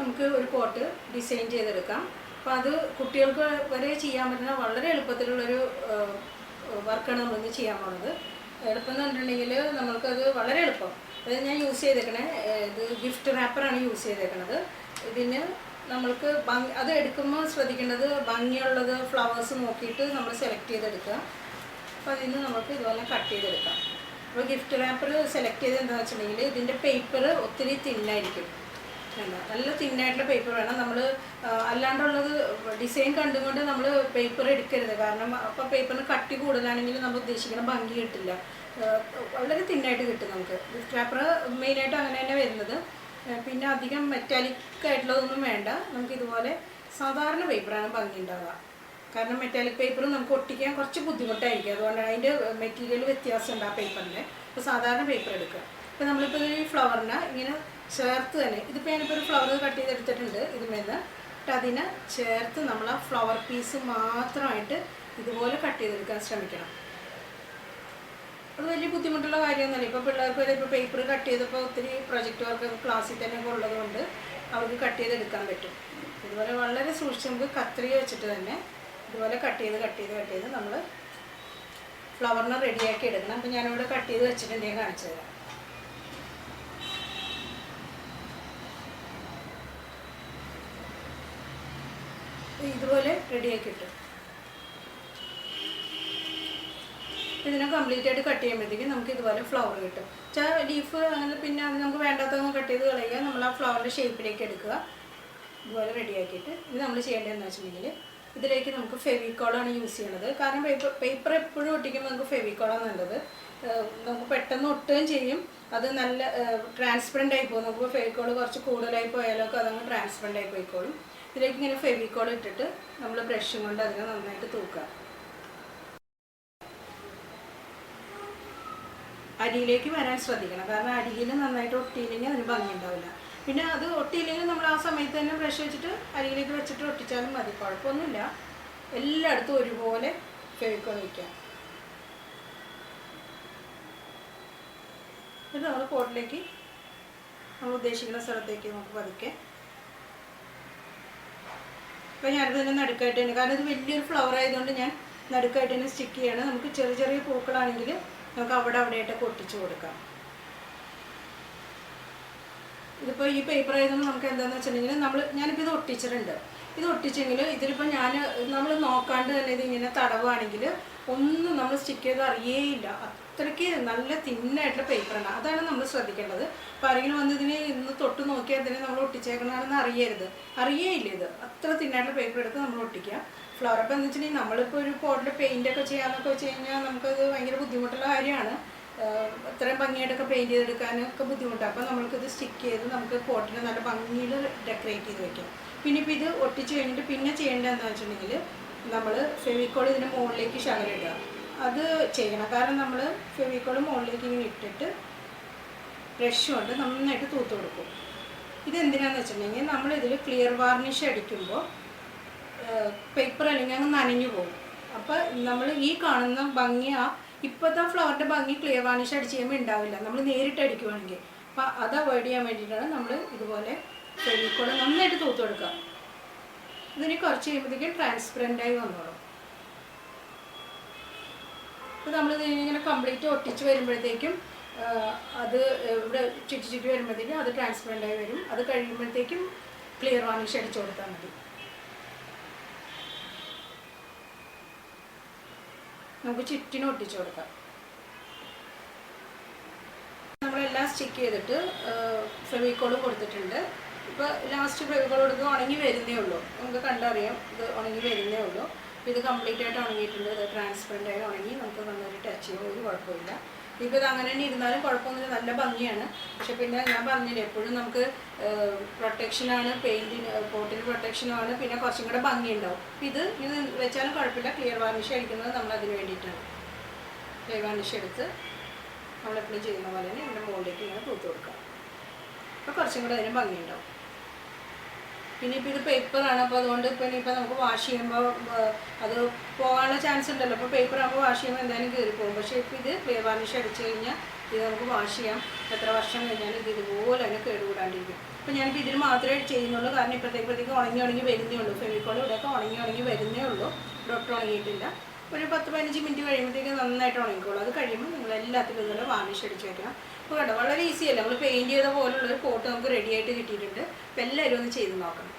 നമുക്ക് ഒരു pot design ചെയ്തെടുക്കാം. അപ്പോൾ അത് കുട്ടികൾക്ക് വരെ ചെയ്യാൻ പറ്റുന്ന വളരെ എളുപ്പത്തിലുള്ളൊരു വർക്കാണ് നമ്മളിന്ന് ചെയ്യാൻ പോകുന്നത്. എളുപ്പം എന്ന് പറഞ്ഞിട്ടുണ്ടെങ്കിൽ നമ്മൾക്കത് വളരെ എളുപ്പം. അത് ഞാൻ യൂസ് ചെയ്തേക്കണേ ഇത് ഗിഫ്റ്റ് റാപ്പറാണ് യൂസ് ചെയ്തേക്കണത്. ഇതിന് നമ്മൾക്ക് അത് എടുക്കുമ്പോൾ ശ്രദ്ധിക്കേണ്ടത് ഭംഗിയുള്ളത് ഫ്ലവേഴ്സ് നോക്കിയിട്ട് നമ്മൾ സെലക്ട് ചെയ്തെടുക്കുക. അപ്പോൾ അതിൽ നിന്ന് നമുക്ക് ഇതുപോലെ കട്ട് ചെയ്തെടുക്കാം. അപ്പോൾ ഗിഫ്റ്റ് റാപ്പർ സെലക്ട് ചെയ്ത് എന്താണെന്ന് വെച്ചിട്ടുണ്ടെങ്കിൽ ഇതിൻ്റെ പേപ്പർ ഒത്തിരി തിന്നായിരിക്കും. നല്ല തിന്നായിട്ടുള്ള പേപ്പർ വേണം. നമ്മൾ അല്ലാണ്ടുള്ളത് ഡിസൈൻ കണ്ടുകൊണ്ട് നമ്മൾ പേപ്പർ എടുക്കരുത്. കാരണം അപ്പോൾ പേപ്പറിന് കട്ടി കൂടുതലാണെങ്കിൽ നമ്മൾ ഉദ്ദേശിക്കുന്ന ഭംഗി കിട്ടില്ല. വളരെ തിന്നായിട്ട് കിട്ടും നമുക്ക്. ഗിഫ്റ്റ് റാപ്പർ മെയിനായിട്ട് അങ്ങനെ തന്നെ വരുന്നത്. പിന്നെ അധികം മെറ്റാലിക് ആയിട്ടുള്ളതൊന്നും വേണ്ട. നമുക്കിതുപോലെ സാധാരണ പേപ്പറാണ് ഭംഗി ഉണ്ടാവുക. കാരണം മെറ്റാലിക് പേപ്പർ നമുക്ക് ഒട്ടിക്കാൻ കുറച്ച് ബുദ്ധിമുട്ടായിരിക്കും. അതുകൊണ്ട് അതിൻ്റെ മെറ്റീരിയൽ വ്യത്യാസമുണ്ട് ആ പേപ്പറിൻ്റെ. അപ്പോൾ സാധാരണ പേപ്പർ എടുക്കുക. ഇപ്പോൾ നമ്മളിപ്പോൾ ഈ ഫ്ലവറിനെ ഇങ്ങനെ ചേർത്ത് തന്നെ, ഇതിപ്പോൾ ഞാനിപ്പോൾ ഒരു ഫ്ലവർ കട്ട് ചെയ്തെടുത്തിട്ടുണ്ട് ഇതിന്മേന്ന്. എന്നിട്ട് അതിനെ ചേർത്ത് നമ്മൾ ആ ഫ്ലവർ പീസ് മാത്രമായിട്ട് ഇതുപോലെ കട്ട് ചെയ്തെടുക്കാൻ ശ്രമിക്കണം. അത് വലിയ ബുദ്ധിമുട്ടുള്ള കാര്യമൊന്നുമല്ല. ഇപ്പോൾ പിള്ളേർക്ക് വരെ ഇപ്പോൾ പേപ്പർ കട്ട് ചെയ്തപ്പോൾ ഒത്തിരി പ്രൊജക്റ്റ് വർക്ക് ക്ലാസ്സിൽ തന്നെ ഉള്ളതുകൊണ്ട് അവർക്ക് കട്ട് ചെയ്തെടുക്കാൻ പറ്റും. ഇതുപോലെ വളരെ സൂക്ഷിച്ച് നമുക്ക് കത്രിക വെച്ചിട്ട് തന്നെ ഇതുപോലെ കട്ട് ചെയ്ത് നമ്മൾ ഫ്ലവറിനെ റെഡിയാക്കി എടുക്കണം. അപ്പോൾ ഞാനിവിടെ കട്ട് ചെയ്ത് വെച്ചിട്ടുണ്ട്, ഞാൻ കാണിച്ചു തരാം. ഇതുപോലെ റെഡിയാക്കി ഇട്ടു. ഇതിനെ കംപ്ലീറ്റ് ആയിട്ട് കട്ട് ചെയ്യുമ്പോഴത്തേക്കും നമുക്ക് ഇതുപോലെ ഫ്ലവർ കിട്ടും. ലീഫ് അങ്ങനെ പിന്നെ അത് നമുക്ക് വേണ്ടാത്തതൊന്നും കട്ട് ചെയ്ത് കളയുക. നമ്മൾ ആ ഫ്ലവറിൻ്റെ ഷേപ്പിലേക്ക് എടുക്കുക. ഇതുപോലെ റെഡിയാക്കിയിട്ട് ഇത് നമ്മൾ ചെയ്യേണ്ടതെന്ന് വെച്ചിട്ടുണ്ടെങ്കിൽ ഇതിലേക്ക് നമുക്ക് ഫെവിക്കോളാണ് യൂസ് ചെയ്യണത്. കാരണം പേപ്പർ എപ്പോഴും ഒട്ടിക്കുമ്പോൾ നമുക്ക് ഫെവിക്കോളാണ് നല്ലത്. നമുക്ക് പെട്ടെന്ന് ഒട്ടുകയും ചെയ്യും. അത് നല്ല ട്രാൻസ്പെറൻ്റ് ആയി പോകും. നമുക്ക് ഫെവിക്കോൾ കുറച്ച് കൂടുതലായി പോയാലൊക്കെ അതങ്ങ് ട്രാൻസ്പെറൻ്റ് ആയി പോയിക്കോളും. ഇതിലേക്ക് ഇങ്ങനെ ഫെവിക്കോൾ ഇട്ടിട്ട് നമ്മൾ ബ്രഷും കൊണ്ട് അതിനെ നന്നായിട്ട് തൂക്കുക. അരിയിലേക്ക് വരാൻ ശ്രദ്ധിക്കണം. കാരണം അരിയിൽ നന്നായിട്ട് ഒട്ടിയില്ലെങ്കിൽ അതിന് ഭംഗി ഉണ്ടാവില്ല. പിന്നെ അത് ഒട്ടിയില്ലെങ്കിൽ നമ്മൾ ആ സമയത്ത് തന്നെ ബ്രഷ് വെച്ചിട്ട് അരിയിലേക്ക് വെച്ചിട്ട് ഒട്ടിച്ചാലും മതി, കുഴപ്പമൊന്നുമില്ല. എല്ലായിടത്തും ഒരുപോലെ ഫെവിക്കോൾ വയ്ക്കാം. എന്നിട്ട് നമ്മൾ പോട്ടിലേക്ക് നമ്മൾ ഉദ്ദേശിക്കുന്ന സ്ഥലത്തേക്ക് നമുക്ക് പതുക്കെ. അപ്പോൾ ഞാനിത് തന്നെ നടുക്കായിട്ട് തന്നെ, കാരണം ഇത് വലിയൊരു ഫ്ലവർ ആയതുകൊണ്ട് ഞാൻ നടുക്കായിട്ട് തന്നെ സ്റ്റിക്ക് ചെയ്യണം. നമുക്ക് ചെറിയ ചെറിയ പൂക്കളാണെങ്കിൽ നമുക്ക് അവിടെയായിട്ടൊക്കെ ഒട്ടിച്ചു കൊടുക്കാം. ഇതിപ്പോൾ ഈ പേപ്പർ ആയതുകൊണ്ട് നമുക്ക് എന്താണെന്ന് വെച്ചിട്ടുണ്ടെങ്കിൽ ഞാനിപ്പോൾ ഇത് ഒട്ടിച്ചിട്ടുണ്ട്. ഇത് ഒട്ടിച്ചെങ്കിൽ ഇതിലിപ്പോൾ നമ്മൾ നോക്കാണ്ട് തന്നെ ഇതിങ്ങനെ തടവുകയാണെങ്കിൽ ഒന്നും നമ്മൾ സ്റ്റിക്ക് ചെയ്ത് അറിയേയില്ല. അത്രയ്ക്ക് നല്ല തിന്നായിട്ടുള്ള പേപ്പറാണ്. അതാണ് നമ്മൾ ശ്രദ്ധിക്കേണ്ടത്. അപ്പോൾ ആരെങ്കിലും വന്ന് ഇതിന് ഇന്ന് തൊട്ട് നോക്കിയാൽ ഇതിനെ നമ്മൾ ഒട്ടിച്ചേക്കണമെന്ന് അറിയേയില്ല. ഇത് അത്ര തിന്നായിട്ടുള്ള പേപ്പർ എടുത്ത് നമ്മൾ ഒട്ടിക്കുക. ഫ്ലവർ അപ്പോൾ എന്ന് വെച്ചിട്ടുണ്ടെങ്കിൽ നമ്മളിപ്പോൾ ഒരു പോട്ടിൽ പെയിൻ്റൊക്കെ ചെയ്യാമെന്നൊക്കെ വെച്ച് കഴിഞ്ഞാൽ നമുക്കത് ഭയങ്കര ബുദ്ധിമുട്ടുള്ള കാര്യമാണ്. ഇത്രയും ഭംഗിയായിട്ടൊക്കെ പെയിൻറ്റ് ചെയ്തെടുക്കാനൊക്കെ ബുദ്ധിമുട്ടാണ്. അപ്പോൾ നമ്മൾക്കിത് സ്റ്റിക്ക് ചെയ്ത് നമുക്ക് പോട്ടിന് നല്ല ഭംഗിയിൽ ഡെക്കറേറ്റ് ചെയ്ത് വയ്ക്കാം. പിന്നെ ഇപ്പോൾ ഇത് ഒട്ടിച്ച് കഴിഞ്ഞിട്ട് പിന്നെ ചെയ്യേണ്ടതെന്ന് വെച്ചിട്ടുണ്ടെങ്കിൽ നമ്മൾ ഫെവിക്കോൾ ഇതിൻ്റെ മുകളിലേക്ക് ശകലിടുക. അത് ചെയ്യണം. കാരണം നമ്മൾ ഫെവിക്കോൾ മുകളിലേക്ക് ഇങ്ങനെ ഇട്ടിട്ട് ബ്രഷ് കൊണ്ട് നന്നായിട്ട് തൂത്ത് കൊടുക്കും. ഇതെന്തിനാണെന്ന് വെച്ചിട്ടുണ്ടെങ്കിൽ നമ്മളിതിൽ ക്ലിയർ വാർണിഷ് അടിക്കുമ്പോൾ പേപ്പർ അല്ലെങ്കിൽ അങ്ങ് നനഞ്ഞു പോകും. അപ്പോൾ നമ്മൾ ഈ കാണുന്ന ഭംഗി ഇപ്പോഴത്തെ ഫ്ലവറിൻ്റെ ഭംഗി ക്ലിയർ വാർണിഷ് അടിച്ച് ചെയ്യുമ്പോൾ ഉണ്ടാവില്ല, നമ്മൾ നേരിട്ട് അടിക്കുവാണെങ്കിൽ. അപ്പോൾ അത് അവോയ്ഡ് ചെയ്യാൻ വേണ്ടിയിട്ടാണ് നമ്മൾ ഇതുപോലെ ഫെവിക്കോൾ നന്നായിട്ട് തൂത്ത് കൊടുക്കുക. ഇതിന് കുറച്ച് കഴിയുമ്പോഴത്തേക്കും ട്രാൻസ്പെറൻ്റായി വന്നോളും. അപ്പോൾ നമ്മളിത് ഇങ്ങനെ കംപ്ലീറ്റ് ഒട്ടിച്ച് വരുമ്പോഴത്തേക്കും അത് ഇവിടെ ചുറ്റി വരുമ്പോഴത്തേക്കും അത് ട്രാൻസ്പെറൻ്റായി വരും. അത് കഴിയുമ്പോഴത്തേക്കും ക്ലിയർ വാർണിഷ് അടിച്ചു കൊടുത്താൽ മതി. നമുക്ക് ചുറ്റിനും ഒട്ടിച്ചു കൊടുക്കാം. നമ്മളെല്ലാം സ്റ്റിക്ക് ചെയ്തിട്ട് ഫെവിക്കോൾ കൊടുത്തിട്ടുണ്ട്. ഇപ്പോൾ ലാസ്റ്റ് ഫെവിക്കോൾ കൊടുത്ത് ഉണങ്ങി വരുന്നേ ഉള്ളൂ. നമുക്ക് കണ്ടറിയാം ഇത് ഉണങ്ങി വരുന്നേ ഉള്ളൂ. ഇത് കംപ്ലീറ്റ് ആയിട്ട് ഉണങ്ങിയിട്ടുണ്ട്. ഇത് ട്രാൻസ്പെറൻ്റ് ആയി ഉണങ്ങി നമുക്ക് നന്നായിട്ട് ടച്ച് ചെയ്യുമ്പോൾ ഒരു കുഴപ്പമില്ല. ഇപ്പോൾ ഇത് അങ്ങനെ തന്നെ ഇരുന്നാലും കുഴപ്പമൊന്നുമില്ല, നല്ല ഭംഗിയാണ്. പക്ഷെ പിന്നെ ഞാൻ പറഞ്ഞില്ലേ, എപ്പോഴും നമുക്ക് പ്രൊട്ടക്ഷനാണ്, പോട്ടിന് പ്രൊട്ടക്ഷനുമാണ്, പിന്നെ കുറച്ചും കൂടെ ഭംഗി ഉണ്ടാവും. ഇത് വെച്ചാലും കുഴപ്പമില്ല. ക്ലിയർ വാർണിഷ് അടിക്കുന്നത് നമ്മൾ അതിന് വേണ്ടിയിട്ടാണ്. ക്ലിയർ വാർണിഷ് എടുത്ത് നമ്മളെപ്പോഴും ചെയ്യുന്ന പോലെ തന്നെ ഇതിൻ്റെ മുകളിലേക്ക് ഇങ്ങനെ തൂത്ത് കൊടുക്കാം. അപ്പോൾ കുറച്ചും കൂടെ അതിന് ഭംഗി ഉണ്ടാവും. പിന്നെ ഇപ്പോൾ ഇത് പേപ്പറാണ്. അപ്പോൾ അതുകൊണ്ട് ഇനിയിപ്പോൾ നമുക്ക് വാഷ് ചെയ്യുമ്പോൾ അത് പോകാനുള്ള ചാൻസ് ഉണ്ടല്ലോ. അപ്പോൾ പേപ്പർ ആകുമ്പോൾ വാഷ് ചെയ്യുമ്പോൾ എന്തായാലും കയറി പോകും. പക്ഷേ ഇപ്പോൾ ഇത് ക്ലിയർ വാർണിഷ് അടിച്ചു കഴിഞ്ഞാൽ ഇത് നമുക്ക് വാഷ് ചെയ്യാം. എത്ര വർഷം കഴിഞ്ഞാലും ഇത് ഇതുപോലെ തന്നെ കേടുകൂടാണ്ടിരിക്കും. അപ്പോൾ ഞാനിപ്പോൾ ഇതിൽ മാത്രമേ ചെയ്യുന്നുള്ളൂ, കാരണം ഇപ്പോഴത്തേക്ക് ഉണങ്ങി വരുന്നേ ഉള്ളൂ. ഫെവിക്കോൾ ഇവിടെയൊക്കെ ഉണങ്ങി വരുന്നേ ഉള്ളൂ, ഡോക്ടർ ഉണങ്ങിയിട്ടില്ല. ഒരു 10-15 മിനിറ്റ് കഴിയുമ്പോഴത്തേക്ക് നന്നായിട്ട് ഉണങ്ങിക്കോളൂ. അത് കഴിയുമ്പോൾ നിങ്ങൾ എല്ലാത്തിലും ഇതുപോലെ വാർണിഷ് അടിച്ച് വയ്ക്കണം. അപ്പോൾ കേട്ടോ, വളരെ ഈസിയല്ല. നമ്മൾ പെയിൻറ്റ് ചെയ്ത പോലുള്ളൊരു കോട്ട് നമുക്ക് റെഡി ആയിട്ട് കിട്ടിയിട്ടുണ്ട്. അപ്പോൾ എല്ലാവരും ഒന്ന് ചെയ്ത് നോക്കണം.